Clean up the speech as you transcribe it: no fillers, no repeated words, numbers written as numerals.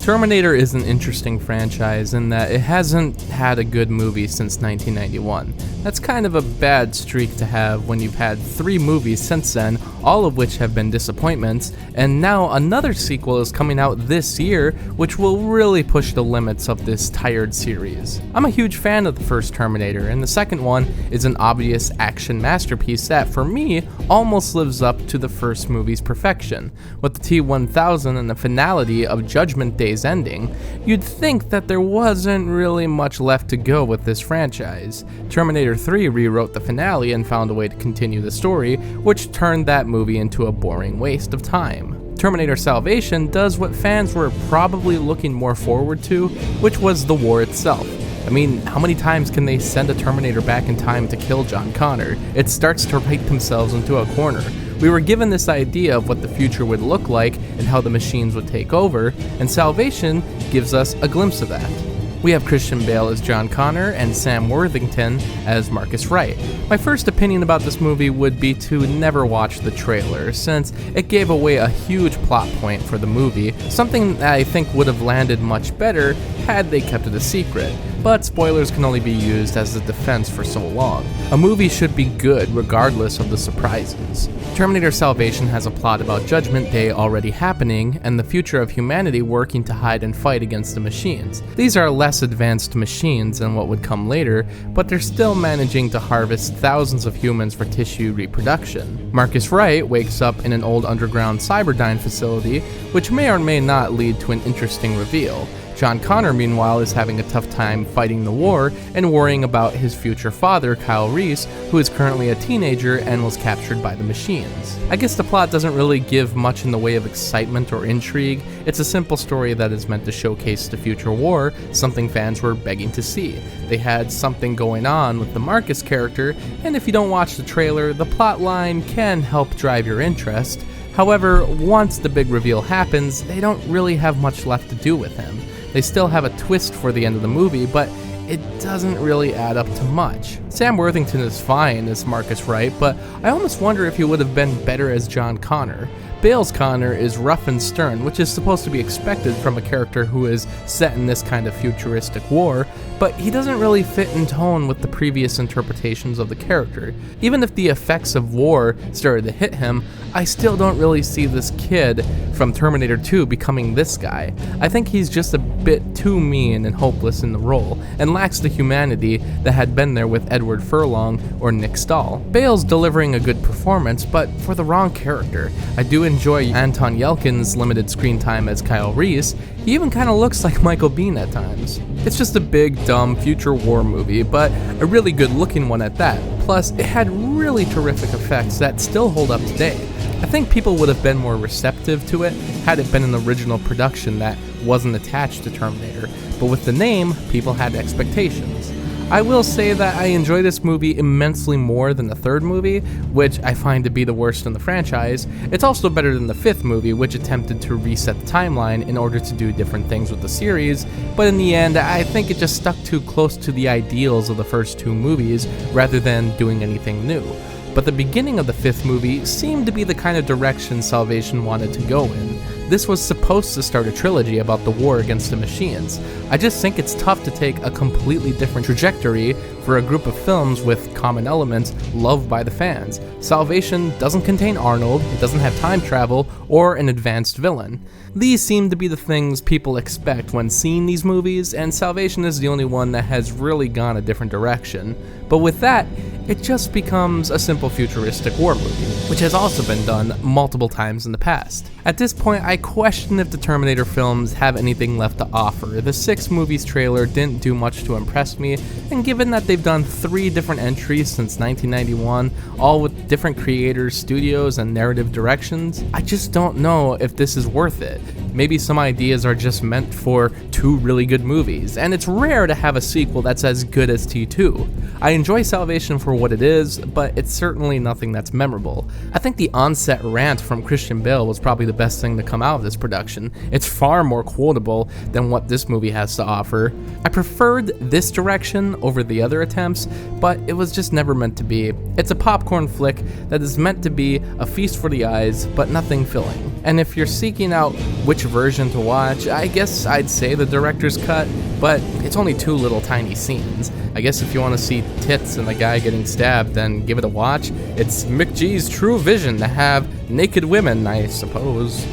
Terminator is an interesting franchise in that it hasn't had a good movie since 1991. That's kind of a bad streak to have when you've had 3 movies since then, all of which have been disappointments, and now another sequel is coming out this year, which will really push the limits of this tired series. I'm a huge fan of the first Terminator, and the second one is an obvious action masterpiece that, for me, almost lives up to the first movie's perfection. With the T-1000 and the finality of Judgment Day's ending, you'd think that there wasn't really much left to go with this franchise. Terminator 3 rewrote the finale and found a way to continue the story, which turned that movie into a boring waste of time. Terminator Salvation does what fans were probably looking more forward to, which was the war itself. I mean, how many times can they send a Terminator back in time to kill John Connor? It starts to write themselves into a corner. We were given this idea of what the future would look like and how the machines would take over, and Salvation gives us a glimpse of that. We have Christian Bale as John Connor and Sam Worthington as Marcus Wright. My first opinion about this movie would be to never watch the trailer, since it gave away a huge plot point for the movie, something that I think would have landed much better had they kept it a secret. But spoilers can only be used as a defense for so long. A movie should be good regardless of the surprises. Terminator Salvation has a plot about Judgment Day already happening and the future of humanity working to hide and fight against the machines. These are less advanced machines than what would come later, but they're still managing to harvest thousands of humans for tissue reproduction. Marcus Wright wakes up in an old underground Cyberdyne facility, which may or may not lead to an interesting reveal. John Connor, meanwhile, is having a tough time fighting the war and worrying about his future father, Kyle Reese, who is currently a teenager and was captured by the machines. I guess the plot doesn't really give much in the way of excitement or intrigue. It's a simple story that is meant to showcase the future war, something fans were begging to see. They had something going on with the Marcus character, and if you don't watch the trailer, the plot line can help drive your interest. However, once the big reveal happens, they don't really have much left to do with him. They still have a twist for the end of the movie, but it doesn't really add up to much. Sam Worthington is fine as Marcus Wright, but I almost wonder if he would have been better as John Connor. Bale's Connor is rough and stern, which is supposed to be expected from a character who is set in this kind of futuristic war, but he doesn't really fit in tone with the previous interpretations of the character. Even if the effects of war started to hit him, I still don't really see this kid from Terminator 2 becoming this guy. I think he's just a bit too mean and hopeless in the role, and lacks the humanity that had been there with Edward Furlong or Nick Stahl. Bale's delivering a good performance, but for the wrong character. I do enjoy Anton Yelkin's limited screen time as Kyle Reese. He even kind of looks like Michael Biehn at times. It's just a big, dumb future war movie, but a really good looking one at that. Plus, it had really terrific effects that still hold up today. I think people would have been more receptive to it had it been an original production that wasn't attached to Terminator, but with the name, people had expectations. I will say that I enjoy this movie immensely more than the third movie, which I find to be the worst in the franchise. It's also better than the fifth movie, which attempted to reset the timeline in order to do different things with the series, but in the end, I think it just stuck too close to the ideals of the first 2 movies rather than doing anything new. But the beginning of the fifth movie seemed to be the kind of direction Salvation wanted to go in. This was supposed to start a trilogy about the war against the machines. I just think it's tough to take a completely different trajectory for a group of films with common elements loved by the fans. Salvation doesn't contain Arnold, it doesn't have time travel, or an advanced villain. These seem to be the things people expect when seeing these movies, and Salvation is the only one that has really gone a different direction. But with that, it just becomes a simple futuristic war movie, which has also been done multiple times in the past. At this point, I question if the Terminator films have anything left to offer. The 6 movies trailer didn't do much to impress me, and given that they've done 3 different entries since 1991, all with different creators, studios, and narrative directions, I just don't know if this is worth it. Maybe some ideas are just meant for 2 really good movies, and it's rare to have a sequel that's as good as T2. I enjoy Salvation for what it is, but it's certainly nothing that's memorable. I think the on-set rant from Christian Bale was probably the best thing to come out of this production. It's far more quotable than what this movie has to offer. I preferred this direction over the other attempts, but it was just never meant to be. It's a popcorn flick that is meant to be a feast for the eyes, but nothing filling. And if you're seeking out which version to watch, I guess I'd say the director's cut, but it's only 2 little tiny scenes. I guess if you want to see tits and the guy getting stabbed, then give it a watch. It's McG's true vision to have naked women, I suppose.